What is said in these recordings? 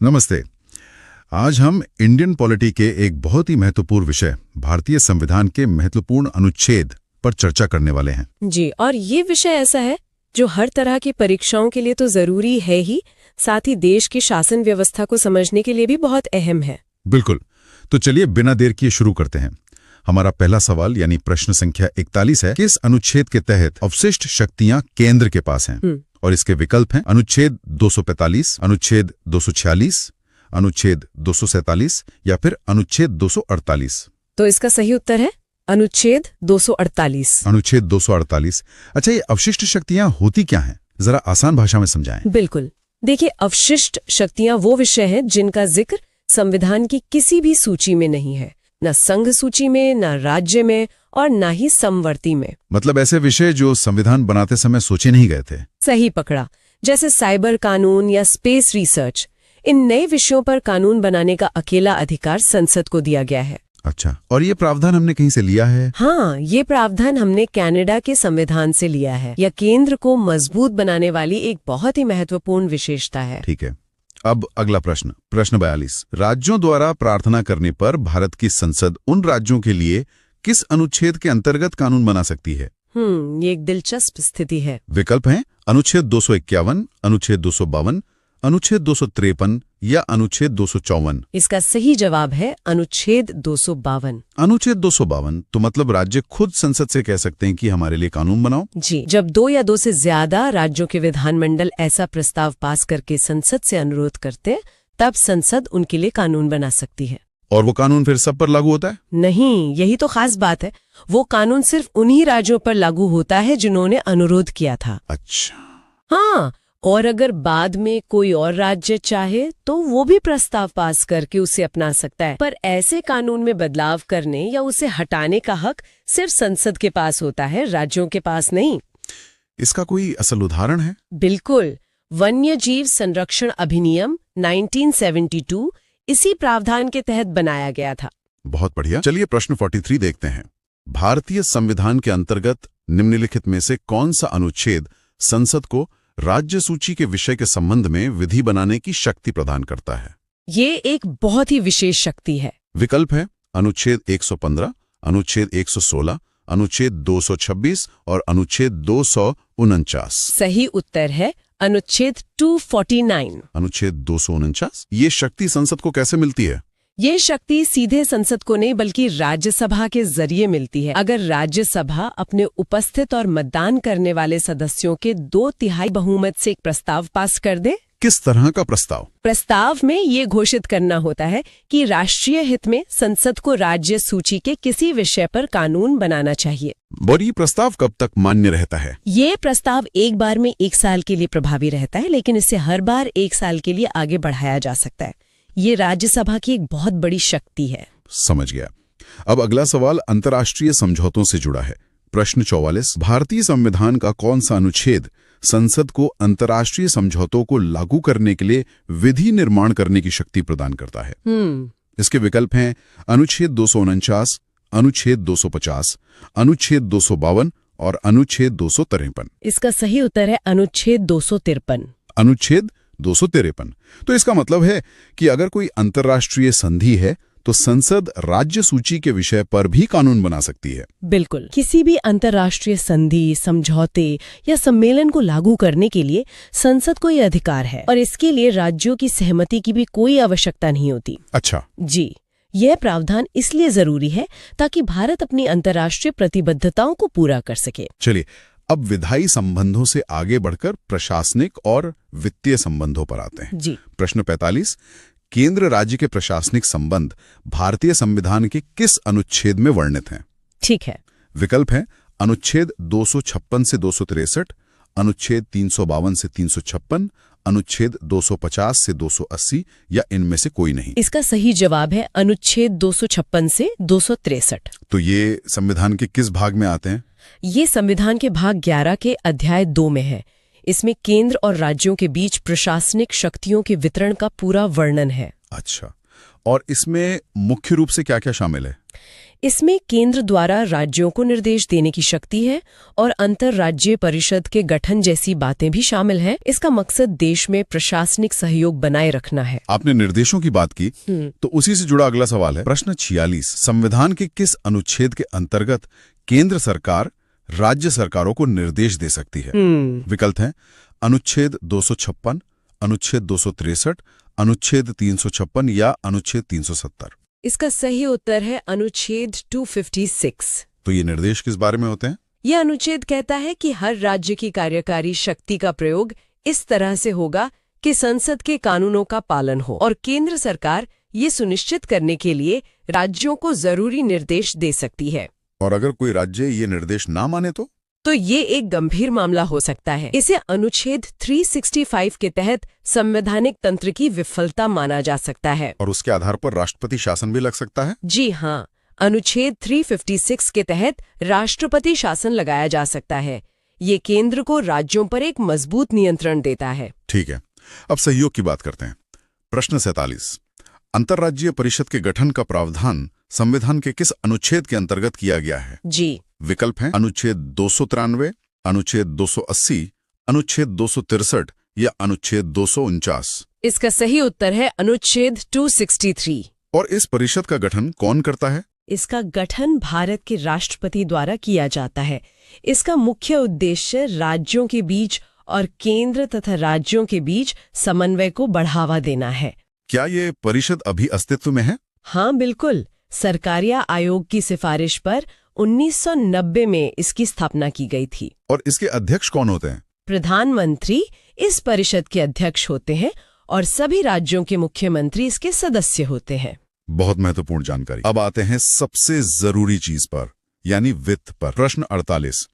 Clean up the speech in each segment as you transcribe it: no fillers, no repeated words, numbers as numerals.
नमस्ते। आज हम इंडियन पॉलिटी के एक बहुत ही महत्वपूर्ण विषय भारतीय संविधान के महत्वपूर्ण अनुच्छेद पर चर्चा करने वाले हैं। जी, और ये विषय ऐसा है जो हर तरह की परीक्षाओं के लिए तो जरूरी है ही, साथ ही देश की शासन व्यवस्था को समझने के लिए भी बहुत अहम है। बिल्कुल। तो चलिए बिना देर किए शुरू करते हैं। हमारा पहला सवाल यानी प्रश्न संख्या 41 है, किस अनुच्छेद के तहत अवशिष्ट शक्तियां केंद्र के पास हैं? और इसके विकल्प हैं अनुच्छेद 245, अनुच्छेद 246, अनुच्छेद 247 या फिर अनुच्छेद 248। तो इसका सही उत्तर है अनुच्छेद 248। अनुच्छेद 248। अच्छा, ये अवशिष्ट शक्तियां होती क्या हैं? जरा आसान भाषा में समझाएं। बिल्कुल, देखिए, अवशिष्ट शक्तियां वो विषय हैं जिनका जिक्र संविधान की किसी भी सूची में नहीं है, न संघ सूची में, न राज्य में और न ही समवर्ती में। मतलब ऐसे विषय जो संविधान बनाते समय सोचे नहीं गए थे। सही पकड़ा। जैसे साइबर कानून या स्पेस रिसर्च, इन नए विषयों पर कानून बनाने का अकेला अधिकार संसद को दिया गया है। अच्छा, और ये प्रावधान हमने कहीं से लिया है? हाँ, ये प्रावधान हमने कनाडा के संविधान से लिया है। यह केंद्र को मजबूत बनाने वाली एक बहुत ही महत्वपूर्ण विशेषता है। ठीक है। अब अगला प्रश्न 42। राज्यों द्वारा प्रार्थना करने पर भारत की संसद उन राज्यों के लिए किस अनुच्छेद के अंतर्गत कानून बना सकती है? ये एक दिलचस्प स्थिति है। विकल्प हैं अनुच्छेद 251, अनुच्छेद 252, अनुच्छेद 253 या अनुच्छेद 254। इसका सही जवाब है अनुच्छेद 252। अनुच्छेद 252 तो मतलब राज्य खुद संसद से कह सकते हैं कि हमारे लिए कानून बनाओ। जी, जब 2 या 2 से ज्यादा राज्यों के विधानमंडल ऐसा प्रस्ताव पास करके संसद से अनुरोध करते, तब संसद उनके लिए कानून बना सकती है। और वो कानून फिर सब पर लागू होता है? नहीं, यही तो खास बात है। वो कानून सिर्फ उन्हीं राज्यों पर लागू होता है जिन्होंने अनुरोध किया था। अच्छा। हाँ, और अगर बाद में कोई और राज्य चाहे तो वो भी प्रस्ताव पास करके उसे अपना सकता है, पर ऐसे कानून में बदलाव करने या उसे हटाने का हक सिर्फ संसद के पास होता है, राज्यों के पास नहीं। इसका कोई असल उदाहरण है? बिल्कुल, वन्य जीव संरक्षण अधिनियम 1972 इसी प्रावधान के तहत बनाया गया था। बहुत बढ़िया। चलिए प्रश्न 43 देखते हैं। भारतीय संविधान के अंतर्गत निम्नलिखित में से कौन सा अनुच्छेद संसद को राज्य सूची के विषय के संबंध में विधि बनाने की शक्ति प्रदान करता है? ये एक बहुत ही विशेष शक्ति है। विकल्प है अनुच्छेद 115, अनुच्छेद 116, अनुच्छेद 226 और अनुच्छेद 249। सही उत्तर है अनुच्छेद 249। अनुच्छेद 249। ये शक्ति संसद को कैसे मिलती है? ये शक्ति सीधे संसद को नहीं बल्कि राज्यसभा के जरिए मिलती है। अगर राज्यसभा अपने उपस्थित और मतदान करने वाले सदस्यों के 2/3 बहुमत से एक प्रस्ताव पास कर दे। किस तरह का प्रस्ताव? प्रस्ताव में ये घोषित करना होता है कि राष्ट्रीय हित में संसद को राज्य सूची के किसी विषय पर कानून बनाना चाहिए। और ये प्रस्ताव कब तक मान्य रहता है? ये प्रस्ताव एक बार में 1 साल के लिए प्रभावी रहता है, लेकिन इसे हर बार 1 साल के लिए आगे बढ़ाया जा सकता है। ये राज्यसभा की एक बहुत बड़ी शक्ति है। समझ गया। अब अगला सवाल अंतर्राष्ट्रीय समझौतों से जुड़ा है। प्रश्न 44। भारतीय संविधान का कौन सा अनुच्छेद संसद को अंतर्राष्ट्रीय समझौतों को लागू करने के लिए विधि निर्माण करने की शक्ति प्रदान करता है? इसके विकल्प हैं अनुच्छेद 249, अनुच्छेद 250, अनुच्छेद 252 और अनुच्छेद 253। इसका सही उत्तर है अनुच्छेद 253। अनुच्छेद 253। तो इसका मतलब है कि अगर कोई अंतर्राष्ट्रीय संधि है तो संसद राज्य सूची के विषय पर भी कानून बना सकती है। बिल्कुल, किसी भी अंतर्राष्ट्रीय संधि, समझौते या सम्मेलन को लागू करने के लिए संसद को यह अधिकार है और इसके लिए राज्यों की सहमति की भी कोई आवश्यकता नहीं होती। अच्छा जी, यह प्रावधान इसलिए जरूरी है ताकि भारत अपनी अंतर्राष्ट्रीय प्रतिबद्धताओं को पूरा कर सके। चलिए अब विधायी संबंधों से आगे बढ़कर प्रशासनिक और वित्तीय संबंधों पर आते हैं। जी। प्रश्न 45। केंद्र राज्य के प्रशासनिक संबंध भारतीय संविधान के किस अनुच्छेद में वर्णित हैं? ठीक है। विकल्प हैं अनुच्छेद 256 से 263, अनुच्छेद 352 से 356, अनुच्छेद 250 से 280 या इनमें से कोई नहीं। इसका सही जवाब है अनुच्छेद 256 से 263। तो ये संविधान के किस भाग में आते हैं? ये संविधान के भाग 11 के अध्याय 2 में है। इसमें केंद्र और राज्यों के बीच प्रशासनिक शक्तियों के वितरण का पूरा वर्णन है। अच्छा, और इसमें मुख्य रूप से क्या क्या शामिल है? इसमें केंद्र द्वारा राज्यों को निर्देश देने की शक्ति है और अंतर्राज्यीय परिषद के गठन जैसी बातें भी शामिल हैं। इसका मकसद देश में प्रशासनिक सहयोग बनाए रखना है। आपने निर्देशों की बात की, तो उसी से जुड़ा अगला सवाल है प्रश्न 46। संविधान के किस अनुच्छेद के अंतर्गत केंद्र सरकार राज्य सरकारों को निर्देश दे सकती है? विकल्प हैं अनुच्छेद 256, अनुच्छेद 263, अनुच्छेद 356 या अनुच्छेद 370। इसका सही उत्तर है अनुच्छेद 256। तो ये निर्देश किस बारे में होते हैं? यह अनुच्छेद कहता है कि हर राज्य की कार्यकारी शक्ति का प्रयोग इस तरह से होगा कि संसद के कानूनों का पालन हो और केंद्र सरकार ये सुनिश्चित करने के लिए राज्यों को जरूरी निर्देश दे सकती है। और अगर कोई राज्य ये निर्देश ना माने तो ये एक गंभीर मामला हो सकता है। इसे अनुच्छेद 365 के तहत संवैधानिक तंत्र की विफलता माना जा सकता है। और उसके आधार पर राष्ट्रपति शासन भी लग सकता है? जी हाँ, अनुच्छेद 356 के तहत राष्ट्रपति शासन लगाया जा सकता है। ये केंद्र को राज्यों पर एक मजबूत नियंत्रण देता है। ठीक है, अब सहयोग की बात करते हैं। प्रश्न 47। अंतर्राज्यीय परिषद के गठन का प्रावधान संविधान के किस अनुच्छेद के अंतर्गत किया गया है? जी, विकल्प हैं अनुच्छेद 293, अनुच्छेद 280, अनुच्छेद 263 या अनुच्छेद 249। इसका सही उत्तर है अनुच्छेद 263। और इस परिषद का गठन कौन करता है? इसका गठन भारत के राष्ट्रपति द्वारा किया जाता है। इसका मुख्य उद्देश्य राज्यों के बीच और केंद्र तथा राज्यों के बीच समन्वय को बढ़ावा देना है। क्या ये परिषद अभी अस्तित्व में है? हाँ बिल्कुल, सरकारिया आयोग की सिफारिश पर 1990 में इसकी स्थापना की गई थी। और इसके अध्यक्ष कौन होते हैं? प्रधानमंत्री इस परिषद के अध्यक्ष होते हैं और सभी राज्यों के मुख्यमंत्री इसके सदस्य होते हैं। बहुत महत्वपूर्ण जानकारी। अब आते हैं सबसे जरूरी चीज पर, यानी वित्त पर। प्रश्न 48।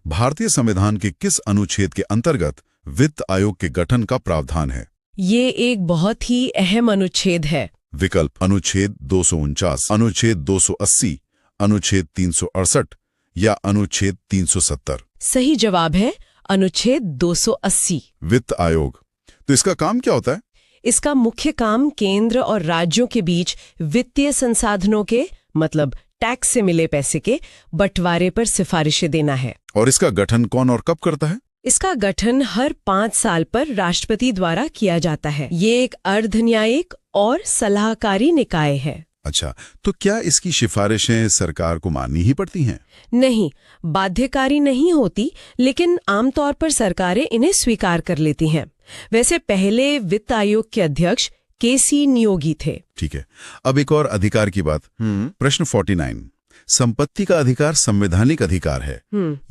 भारतीय संविधान के किस अनुच्छेद के अंतर्गत वित्त आयोग के गठन का प्रावधान है? ये एक बहुत ही अहम अनुच्छेद है। विकल्प अनुच्छेद 249, अनुच्छेद 280, अनुच्छेद 368 या अनुच्छेद 370। सही जवाब है अनुच्छेद 280। वित्त आयोग, तो इसका काम क्या होता है? इसका मुख्य काम केंद्र और राज्यों के बीच वित्तीय संसाधनों के मतलब टैक्स से मिले पैसे के बंटवारे पर सिफारिशें देना है। और इसका गठन कौन और कब करता है? इसका गठन हर 5 साल पर राष्ट्रपति द्वारा किया जाता है। ये एक अर्धन्यायिक और सलाहकारी निकाय है। अच्छा, तो क्या इसकी सिफारिशें सरकार को माननी ही पड़ती हैं? नहीं, बाध्यकारी नहीं होती, लेकिन आमतौर पर सरकारें इन्हें स्वीकार कर लेती हैं। वैसे पहले वित्त आयोग के अध्यक्ष केसी नियोगी थे। ठीक है, अब एक और अधिकार की बात। प्रश्न 49। संपत्ति का अधिकार संवैधानिक अधिकार है,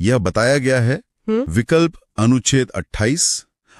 यह बताया गया है। विकल्प अनुच्छेद 28,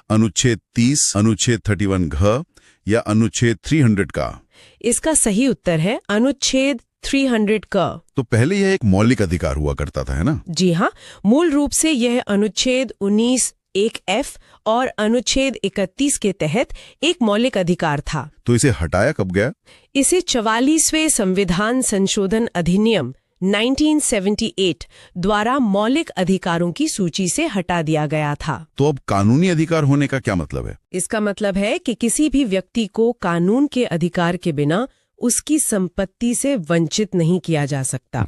अनुच्छेद 30, अनुच्छेद 31 घ या अनुच्छेद 300 का। इसका सही उत्तर है अनुच्छेद 300 का। तो पहले यह एक मौलिक अधिकार हुआ करता था, है ना? जी हाँ, मूल रूप से यह अनुच्छेद 19(1)(f) और अनुच्छेद 31 के तहत एक मौलिक अधिकार था। तो इसे हटाया कब गया? इसे 44वें संविधान संशोधन अधिनियम 1978 द्वारा मौलिक अधिकारों की सूची से हटा दिया गया था। तो अब कानूनी अधिकार होने का क्या मतलब है? इसका मतलब है कि किसी भी व्यक्ति को कानून के अधिकार के बिना उसकी संपत्ति से वंचित नहीं किया जा सकता।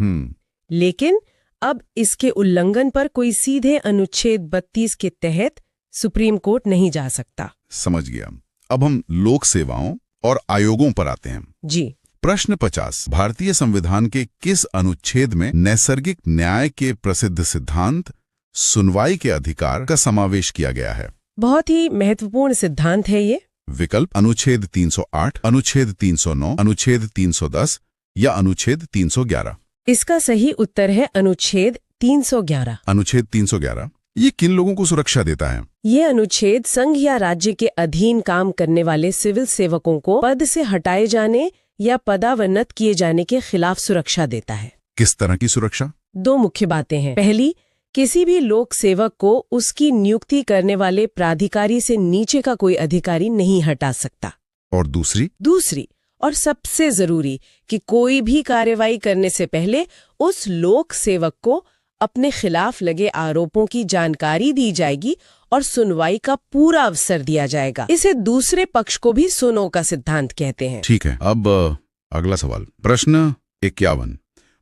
लेकिन अब इसके उल्लंघन पर कोई सीधे अनुच्छेद 32 के तहत सुप्रीम कोर्ट नहीं जा सकता। समझ गया। अब हम लोक सेवाओं और आयोगों पर आते हैं। जी। प्रश्न 50। भारतीय संविधान के किस अनुच्छेद में नैसर्गिक न्याय के प्रसिद्ध सिद्धांत सुनवाई के अधिकार का समावेश किया गया है? बहुत ही महत्वपूर्ण सिद्धांत है ये। विकल्प अनुच्छेद 308, अनुच्छेद 309, अनुच्छेद 310 या अनुच्छेद 311। इसका सही उत्तर है अनुच्छेद 311। अनुच्छेद 311 ये किन लोगों को सुरक्षा देता है? ये अनुच्छेद संघ या राज्य के अधीन काम करने वाले सिविल सेवकों को पद से हटाए जाने या पदावन्नत किए जाने के खिलाफ सुरक्षा देता है। किस तरह की सुरक्षा? 2 मुख्य बातें हैं। पहली, किसी भी लोक सेवक को उसकी नियुक्ति करने वाले प्राधिकारी से नीचे का कोई अधिकारी नहीं हटा सकता। और दूसरी और सबसे जरूरी कि कोई भी कार्रवाई करने से पहले उस लोक सेवक को अपने खिलाफ लगे आरोपों की जानकारी दी जाएगी और सुनवाई का पूरा अवसर दिया जाएगा। इसे दूसरे पक्ष को भी सुनो का सिद्धांत कहते हैं। ठीक है, अब अगला सवाल। प्रश्न 51।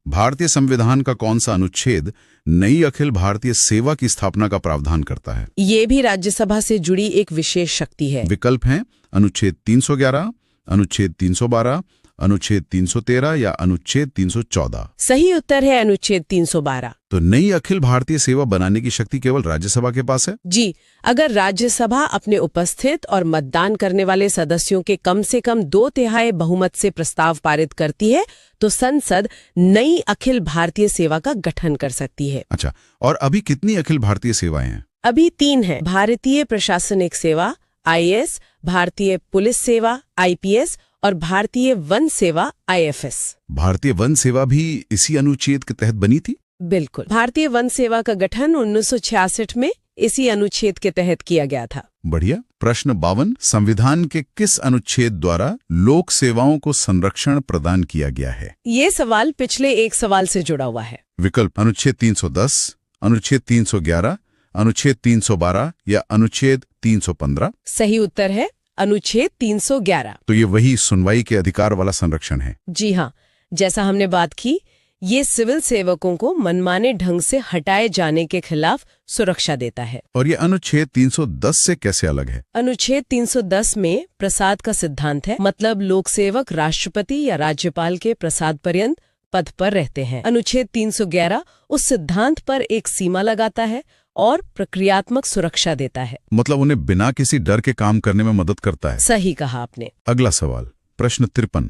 भारतीय संविधान का कौन सा अनुच्छेद नई अखिल भारतीय सेवा की स्थापना का प्रावधान करता है? ये भी राज्यसभा से जुड़ी एक विशेष शक्ति है। विकल्प हैं अनुच्छेद 311, अनुच्छेद 312, अनुच्छेद 313 या अनुच्छेद 314। सही उत्तर है अनुच्छेद 312। तो नई अखिल भारतीय सेवा बनाने की शक्ति केवल राज्यसभा के पास है? जी, अगर राज्यसभा अपने उपस्थित और मतदान करने वाले सदस्यों के कम से कम 2/3 बहुमत से प्रस्ताव पारित करती है तो संसद नई अखिल भारतीय सेवा का गठन कर सकती है। अच्छा, और अभी कितनी अखिल भारतीय सेवाएं हैं? अभी 3 हैं। भारतीय प्रशासनिक सेवा IAS, भारतीय पुलिस सेवा IPS और भारतीय वन सेवा IFS। भारतीय वन सेवा भी इसी अनुच्छेद के तहत बनी थी? बिल्कुल। भारतीय वन सेवा का गठन 1966 में इसी अनुच्छेद के तहत किया गया था। बढ़िया। प्रश्न 52, संविधान के किस अनुच्छेद द्वारा लोक सेवाओं को संरक्षण प्रदान किया गया है? ये सवाल पिछले एक सवाल से जुड़ा हुआ है। विकल्प अनुच्छेद 310, अनुच्छेद 311, अनुच्छेद 312 या अनुच्छेद 315। सही उत्तर है अनुच्छेद 311। तो ये वही सुनवाई के अधिकार वाला संरक्षण है। जी हाँ, जैसा हमने बात की, ये सिविल सेवकों को मनमाने ढंग से हटाए जाने के खिलाफ सुरक्षा देता है। और ये अनुच्छेद 310 से कैसे अलग है? अनुच्छेद 310 में प्रसाद का सिद्धांत है, मतलब लोक सेवक राष्ट्रपति या राज्यपाल के प्रसाद पर्यंत पद पर रहते हैं। अनुच्छेद 311 उस सिद्धांत पर एक सीमा लगाता है और प्रक्रियात्मक सुरक्षा देता है। मतलब उन्हें बिना किसी डर के काम करने में मदद करता है। सही कहा आपने। अगला सवाल, प्रश्न 53,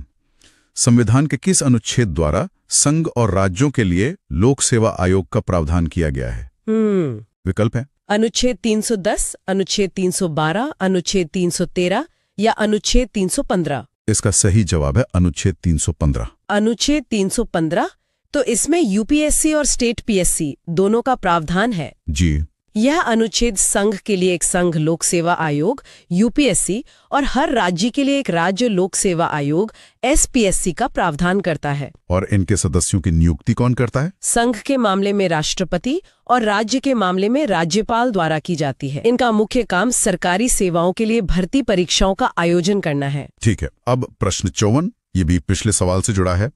संविधान के किस अनुच्छेद द्वारा संघ और राज्यों के लिए लोक सेवा आयोग का प्रावधान किया गया है? विकल्प है अनुच्छेद 310, अनुच्छेद 312, अनुच्छेद 313 या अनुच्छेद 315। इसका सही जवाब है अनुच्छेद 315। अनुच्छेद 315, तो इसमें UPSC और स्टेट PSC दोनों का प्रावधान है। जी। यह अनुच्छेद संघ के लिए एक संघ लोक सेवा आयोग UPSC और हर राज्य के लिए एक राज्य लोक सेवा आयोग SPSC का प्रावधान करता है। और इनके सदस्यों की नियुक्ति कौन करता है? संघ के मामले में राष्ट्रपति और राज्य के मामले में राज्यपाल द्वारा की जाती है। इनका मुख्य काम सरकारी सेवाओं के लिए भर्ती परीक्षाओं का आयोजन करना है। ठीक है। अब प्रश्न 54, ये भी पिछले सवाल से जुड़ा है।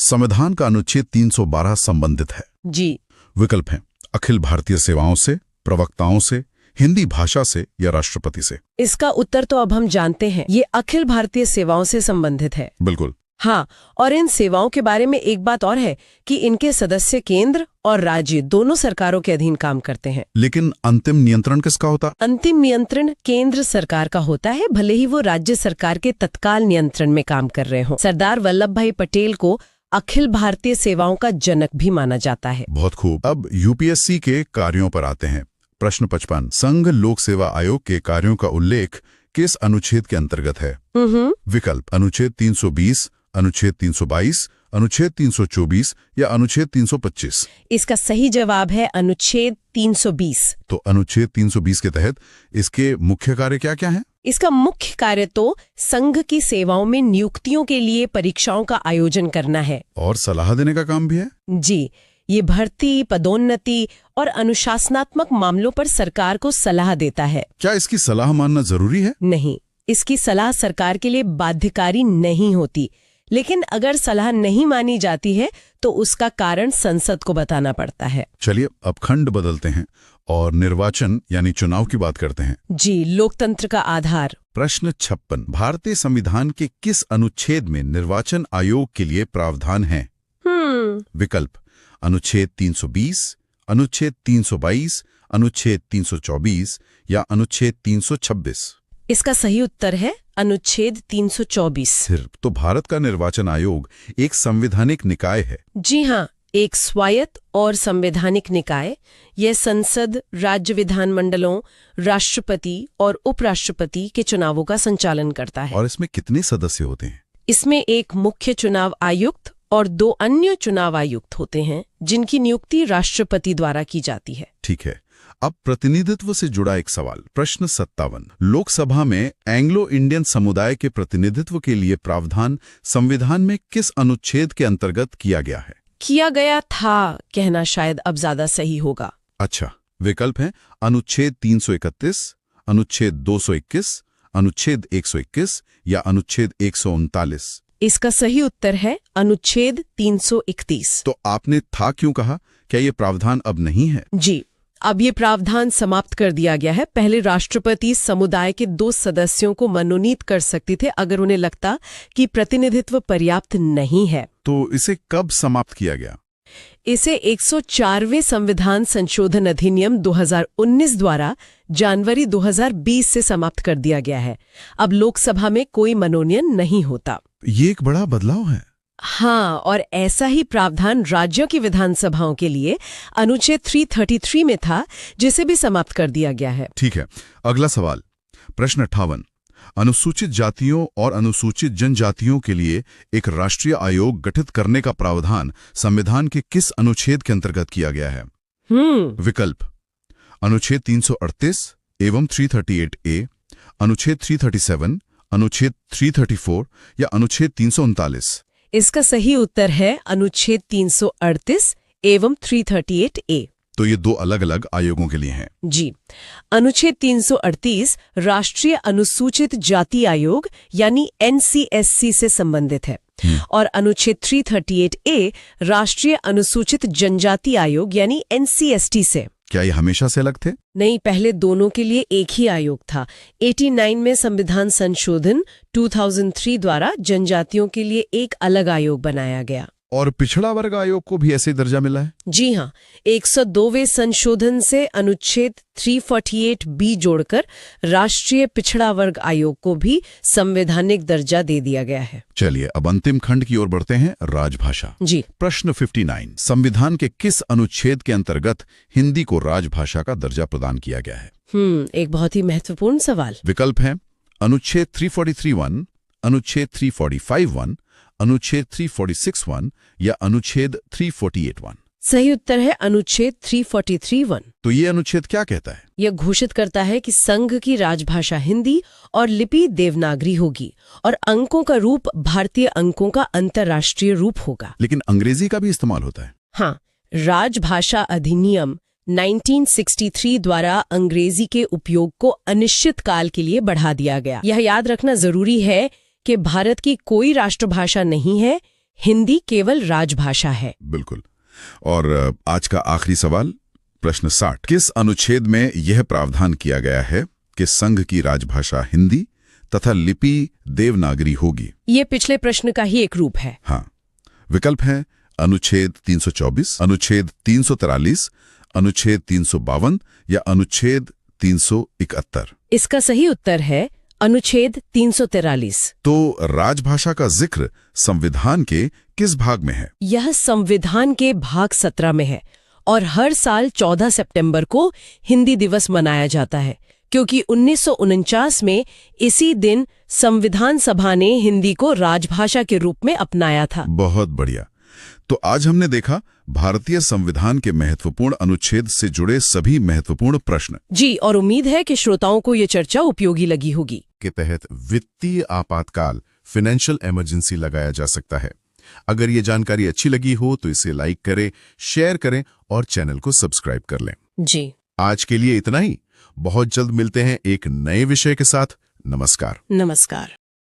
संविधान का अनुच्छेद 312 संबंधित है? जी। विकल्प हैं अखिल भारतीय सेवाओं से, प्रवक्ताओं से, हिंदी भाषा से या राष्ट्रपति से। इसका उत्तर तो अब हम जानते हैं, ये अखिल भारतीय सेवाओं से संबंधित है। बिल्कुल। हाँ, और इन सेवाओं के बारे में एक बात और है कि इनके सदस्य केंद्र और राज्य दोनों सरकारों के अधीन काम करते हैं। लेकिन अंतिम नियंत्रण किसका होता? अंतिम नियंत्रण केंद्र सरकार का होता है, भले ही वो राज्य सरकार के तत्काल नियंत्रण में काम कर रहे हों। सरदार वल्लभ भाई पटेल को अखिल भारतीय सेवाओं का जनक भी माना जाता है। बहुत खूब। अब UPSC के कार्यों पर आते हैं। प्रश्न 55, संघ लोक सेवा आयोग के कार्यों का उल्लेख किस अनुच्छेद के अंतर्गत है? विकल्प अनुच्छेद 320, अनुच्छेद 322, अनुच्छेद 324 या अनुच्छेद 325। इसका सही जवाब है अनुच्छेद 320। तो अनुच्छेद 320 के तहत इसके मुख्य कार्य क्या क्या हैं? इसका मुख्य कार्य तो संघ की सेवाओं में नियुक्तियों के लिए परीक्षाओं का आयोजन करना है। और सलाह देने का काम भी है? जी, ये भर्ती, पदोन्नति और अनुशासनात्मक मामलों पर सरकार को सलाह देता है। क्या इसकी सलाह मानना जरूरी है? नहीं, इसकी सलाह सरकार के लिए बाध्यकारी नहीं होती, लेकिन अगर सलाह नहीं मानी जाती है तो उसका कारण संसद को बताना पड़ता है। चलिए अब खंड बदलते हैं और निर्वाचन यानी चुनाव की बात करते हैं। जी, लोकतंत्र का आधार। प्रश्न 56, भारतीय संविधान के किस अनुच्छेद में निर्वाचन आयोग के लिए प्रावधान है? विकल्प अनुच्छेद 320, अनुच्छेद 322, अनुच्छेद 324 या अनुच्छेद 326। इसका सही उत्तर है अनुच्छेद 324। सिर्फ तो भारत का निर्वाचन आयोग एक संवैधानिक निकाय है। जी हाँ, एक स्वायत्त और संवैधानिक निकाय। यह संसद, राज्य विधानमंडलों, राष्ट्रपति और उपराष्ट्रपति के चुनावों का संचालन करता है। और इसमें कितने सदस्य होते हैं? इसमें एक मुख्य चुनाव आयुक्त और 2 अन्य चुनाव आयुक्त होते हैं, जिनकी नियुक्ति राष्ट्रपति द्वारा की जाती है। ठीक है। अब प्रतिनिधित्व से जुड़ा एक सवाल। प्रश्न 57, लोकसभा में एंग्लो इंडियन समुदाय के प्रतिनिधित्व के लिए प्रावधान संविधान में किस अनुच्छेद के अंतर्गत किया गया है? किया गया था कहना शायद अब ज्यादा सही होगा। अच्छा, विकल्प हैं अनुच्छेद 331, अनुच्छेद 221, अनुच्छेद 121 या अनुच्छेद 139। इसका सही उत्तर है अनुच्छेद 331। तो आपने था क्यों कहा? क्या ये प्रावधान अब नहीं है? जी, अब ये प्रावधान समाप्त कर दिया गया है। पहले राष्ट्रपति समुदाय के 2 सदस्यों को मनोनीत कर सकते थे अगर उन्हें लगता कि प्रतिनिधित्व पर्याप्त नहीं है। तो इसे कब समाप्त किया गया? इसे 104वें संविधान संशोधन अधिनियम 2019 द्वारा जनवरी 2020 से समाप्त कर दिया गया है। अब लोकसभा में कोई मनोनयन नहीं होता। ये एक बड़ा बदलाव है। हाँ, और ऐसा ही प्रावधान राज्यों की विधानसभाओं के लिए अनुच्छेद 333 में था, जिसे भी समाप्त कर दिया गया है। ठीक है, अगला सवाल, प्रश्न 58। अनुसूचित जातियों और अनुसूचित जनजातियों के लिए एक राष्ट्रीय आयोग गठित करने का प्रावधान संविधान के किस अनुच्छेद के अंतर्गत किया गया है? विकल्प, अनुच्छेद 338 एवं 338A, अनुच्छेद 337, अनुच्छेद 334 या अनुच्छेद 339? इसका सही उत्तर है अनुच्छेद 338 एवं 338A। तो ये 2 अलग-अलग आयोगों के लिए हैं। जी, अनुच्छेद 338 राष्ट्रीय अनुसूचित जाति आयोग यानी NCSC से संबंधित है और अनुच्छेद 338A राष्ट्रीय अनुसूचित जनजाति आयोग यानी NCST से। क्या ये हमेशा से अलग थे? नहीं, पहले दोनों के लिए एक ही आयोग था। 89 में संविधान संशोधन 2003 द्वारा जनजातियों के लिए एक अलग आयोग बनाया गया। और पिछड़ा वर्ग आयोग को भी ऐसे ही दर्जा मिला है? जी हाँ, 102वें संशोधन से अनुच्छेद 348B जोड़कर राष्ट्रीय पिछड़ा वर्ग आयोग को भी संवैधानिक दर्जा दे दिया गया है। चलिए अब अंतिम खंड की ओर बढ़ते हैं, राजभाषा। जी, प्रश्न 59। संविधान के किस अनुच्छेद के अंतर्गत हिंदी को राजभाषा का दर्जा प्रदान किया गया है? एक बहुत ही महत्वपूर्ण सवाल। विकल्प हैं अनुच्छेद 343(1), अनुच्छेद 345(1), अनुच्छेद 346(1) या अनुच्छेद 348(1). सही उत्तर है अनुच्छेद 343(1). तो ये अनुच्छेद क्या कहता है? यह घोषित करता है कि संघ की राजभाषा हिंदी और लिपि देवनागरी होगी और अंकों का रूप भारतीय अंकों का अंतर्राष्ट्रीय रूप होगा। लेकिन अंग्रेजी का भी इस्तेमाल होता है। हाँ, राजभाषा अधिनियम 1963 द्वारा अंग्रेजी के उपयोग को अनिश्चित काल के लिए बढ़ा दिया गया। यह याद रखना जरूरी है कि भारत की कोई राष्ट्रभाषा नहीं है, हिंदी केवल राजभाषा है। बिल्कुल। और आज का आखिरी सवाल, प्रश्न 60। किस अनुच्छेद में यह प्रावधान किया गया है कि संघ की राजभाषा हिंदी तथा लिपि देवनागरी होगी? ये पिछले प्रश्न का ही एक रूप है। हाँ, विकल्प हैं अनुच्छेद 324, अनुच्छेद 343, अनुच्छेद 352 या अनुच्छेद 371? इसका सही उत्तर है अनुच्छेद 343। तो राजभाषा का जिक्र संविधान के किस भाग में है? यह संविधान के भाग 17 में है और हर साल 14 सितंबर को हिंदी दिवस मनाया जाता है, क्योंकि 1949 में इसी दिन संविधान सभा ने हिंदी को राजभाषा के रूप में अपनाया था। बहुत बढ़िया। तो आज हमने देखा भारतीय संविधान के महत्वपूर्ण अनुच्छेद से जुड़े सभी महत्वपूर्ण प्रश्न। जी, और उम्मीद है कि श्रोताओं को ये चर्चा उपयोगी लगी होगी। के तहत वित्तीय आपातकाल, फाइनेंशियल इमरजेंसी लगाया जा सकता है। अगर ये जानकारी अच्छी लगी हो तो इसे लाइक करें, शेयर करें और चैनल को सब्सक्राइब कर लें। जी, आज के लिए इतना ही। बहुत जल्द मिलते हैं एक नए विषय के साथ। नमस्कार। नमस्कार।